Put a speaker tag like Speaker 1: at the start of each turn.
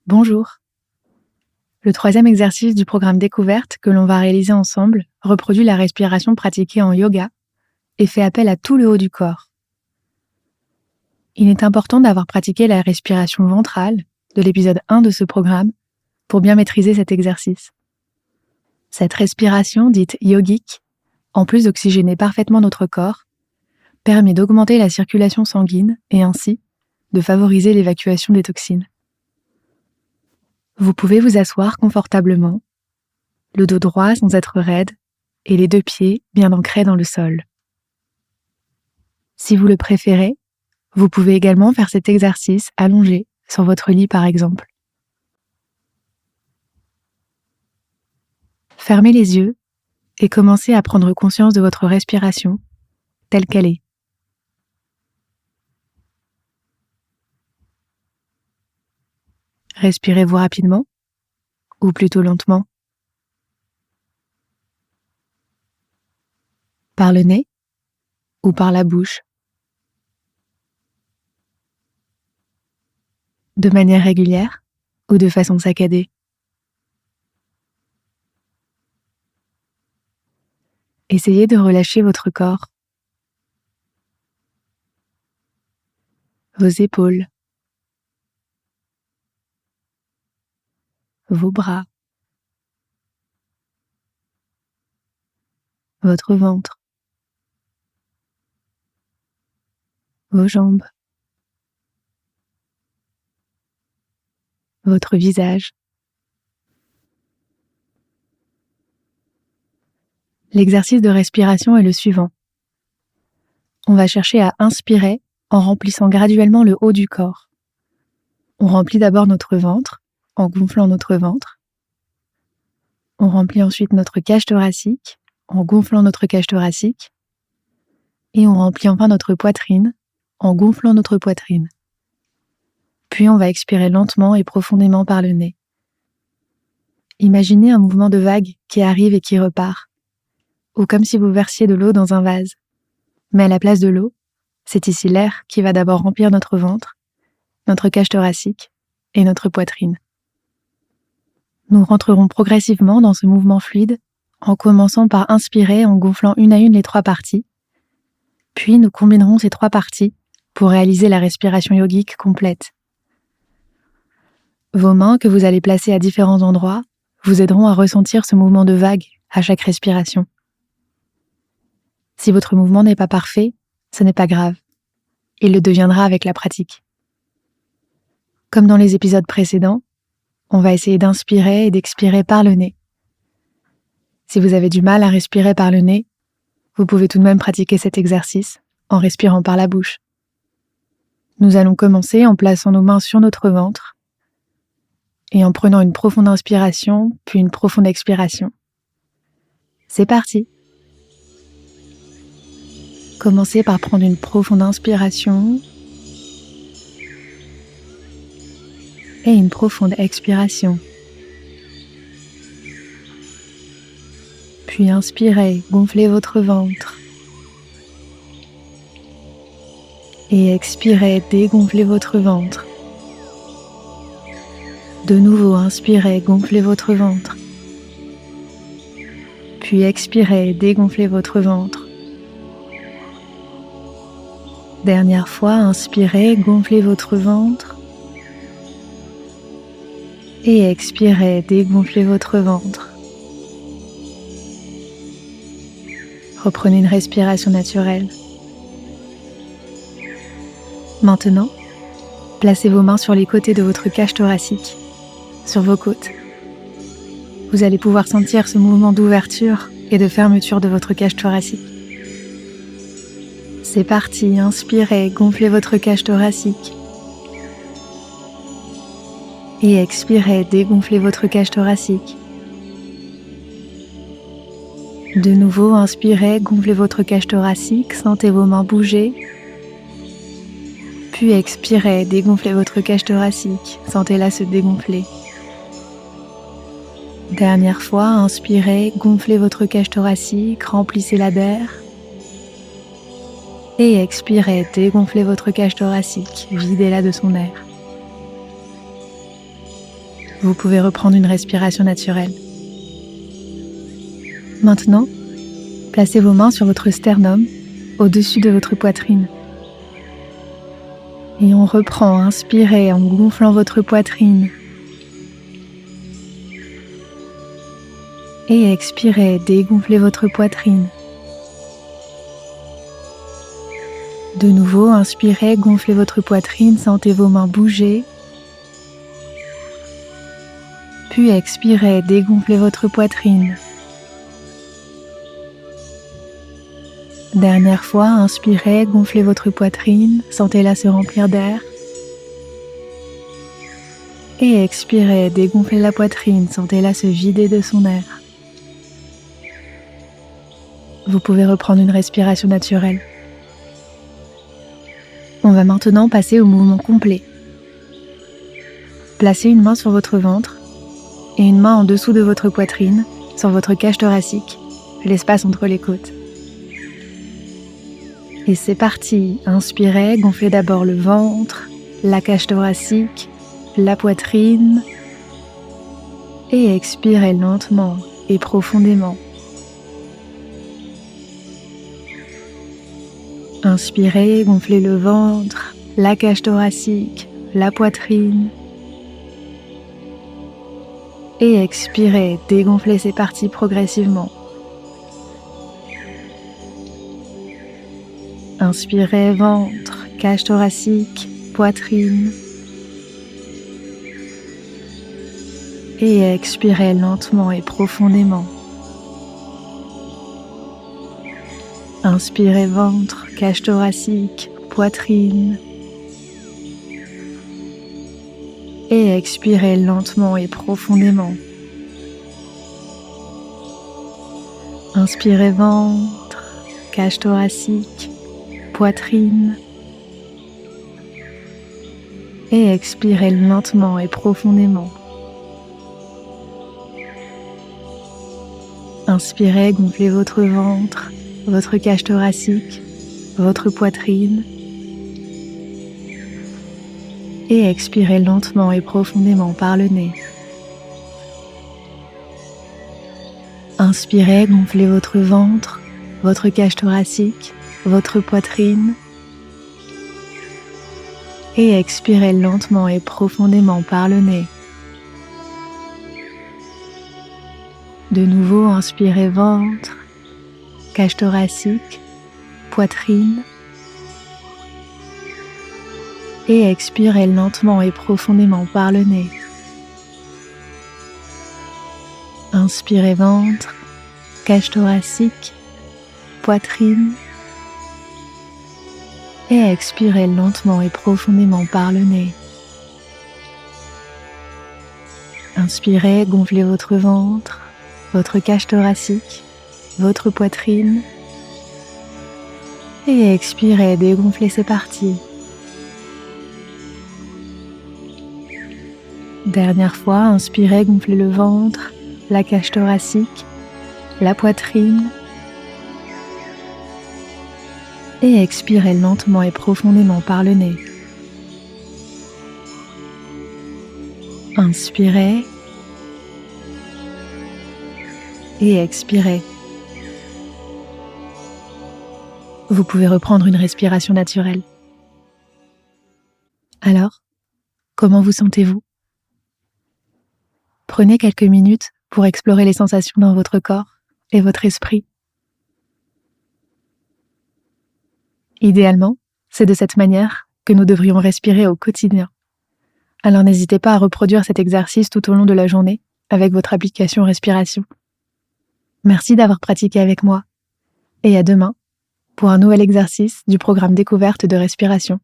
Speaker 1: Bonjour. Le troisième exercice du programme Découverte que l'on va réaliser ensemble reproduit la respiration pratiquée en yoga et fait appel à tout le haut du corps. Il est important d'avoir pratiqué la respiration ventrale de l'épisode 1 de ce programme pour bien maîtriser cet exercice. Cette respiration, dite yogique, en plus d'oxygéner parfaitement notre corps, permet d'augmenter la circulation sanguine et ainsi de favoriser l'évacuation des toxines. Vous pouvez vous asseoir confortablement, le dos droit sans être raide et les 2 pieds bien ancrés dans le sol. Si vous le préférez, vous pouvez également faire cet exercice allongé sur votre lit par exemple. Fermez les yeux et commencez à prendre conscience de votre respiration telle qu'elle est. Respirez-vous rapidement ou plutôt lentement? Par le nez ou par la bouche? De manière régulière ou de façon saccadée? Essayez de relâcher votre corps, vos épaules, vos bras, votre ventre, vos jambes, votre visage. L'exercice de respiration est le suivant. On va chercher à inspirer en remplissant graduellement le haut du corps. On remplit d'abord notre ventre en gonflant notre ventre. On remplit ensuite notre cage thoracique en gonflant notre cage thoracique. Et on remplit enfin notre poitrine en gonflant notre poitrine. Puis on va expirer lentement et profondément par le nez. Imaginez un mouvement de vague qui arrive et qui repart, ou comme si vous versiez de l'eau dans un vase. Mais à la place de l'eau, c'est ici l'air qui va d'abord remplir notre ventre, notre cage thoracique et notre poitrine. Nous rentrerons progressivement dans ce mouvement fluide en commençant par inspirer en gonflant une à une les 3 parties, puis nous combinerons ces 3 parties pour réaliser la respiration yogique complète. Vos mains que vous allez placer à différents endroits vous aideront à ressentir ce mouvement de vague à chaque respiration. Si votre mouvement n'est pas parfait, ce n'est pas grave. Il le deviendra avec la pratique. Comme dans les épisodes précédents, on va essayer d'inspirer et d'expirer par le nez. Si vous avez du mal à respirer par le nez, vous pouvez tout de même pratiquer cet exercice en respirant par la bouche. Nous allons commencer en plaçant nos mains sur notre ventre et en prenant une profonde inspiration, puis une profonde expiration. C'est parti! Commencez par prendre une profonde inspiration et une profonde expiration. Puis inspirez, gonflez votre ventre. Et expirez, dégonflez votre ventre. De nouveau, inspirez, gonflez votre ventre. Puis expirez, dégonflez votre ventre. Dernière fois, inspirez, gonflez votre ventre. Et expirez, dégonflez votre ventre. Reprenez une respiration naturelle. Maintenant, placez vos mains sur les côtés de votre cage thoracique, sur vos côtes. Vous allez pouvoir sentir ce mouvement d'ouverture et de fermeture de votre cage thoracique. C'est parti, inspirez, gonflez votre cage thoracique. Et expirez, dégonflez votre cage thoracique. De nouveau, inspirez, gonflez votre cage thoracique, sentez vos mains bouger. Puis expirez, dégonflez votre cage thoracique, sentez-la se dégonfler. Dernière fois, inspirez, gonflez votre cage thoracique, remplissez-la d'air. Et expirez, dégonflez votre cage thoracique, videz-la de son air. Vous pouvez reprendre une respiration naturelle. Maintenant, placez vos mains sur votre sternum, au-dessus de votre poitrine. Et on reprend, inspirez en gonflant votre poitrine. Et expirez, dégonflez votre poitrine. De nouveau, inspirez, gonflez votre poitrine, sentez vos mains bouger. Puis expirez, dégonflez votre poitrine. Dernière fois, inspirez, gonflez votre poitrine, sentez-la se remplir d'air. Et expirez, dégonflez la poitrine, sentez-la se vider de son air. Vous pouvez reprendre une respiration naturelle. On va maintenant passer au mouvement complet. Placez une main sur votre ventre et une main en dessous de votre poitrine, sur votre cage thoracique, l'espace entre les côtes. Et c'est parti, inspirez, gonflez d'abord le ventre, la cage thoracique, la poitrine et expirez lentement et profondément. Inspirez, gonflez le ventre, la cage thoracique, la poitrine. Et expirez, dégonflez ces parties progressivement. Inspirez, ventre, cage thoracique, poitrine. Et expirez lentement et profondément. Inspirez, ventre, cage thoracique, poitrine. Et expirez lentement et profondément. Inspirez, ventre, cage thoracique, poitrine. Et expirez lentement et profondément. Inspirez, gonflez votre ventre, votre cage thoracique, votre poitrine. Et expirez lentement et profondément par le nez. Inspirez, gonflez votre ventre, votre cage thoracique, votre poitrine. Et expirez lentement et profondément par le nez. De nouveau, inspirez, ventre, cage thoracique, poitrine. Et expirez lentement et profondément par le nez. Inspirez, ventre, cage thoracique, poitrine. Et expirez lentement et profondément par le nez. Inspirez, gonflez votre ventre, votre cage thoracique, votre poitrine. Et expirez, dégonflez ces parties. Dernière fois, inspirez, gonflez le ventre, la cage thoracique, la poitrine. Et expirez lentement et profondément par le nez. Inspirez et expirez. Vous pouvez reprendre une respiration naturelle. Alors, comment vous sentez-vous ? Prenez quelques minutes pour explorer les sensations dans votre corps et votre esprit. Idéalement, c'est de cette manière que nous devrions respirer au quotidien. Alors n'hésitez pas à reproduire cet exercice tout au long de la journée avec votre application Respiration. Merci d'avoir pratiqué avec moi et à demain pour un nouvel exercice du programme Découverte de Respiration.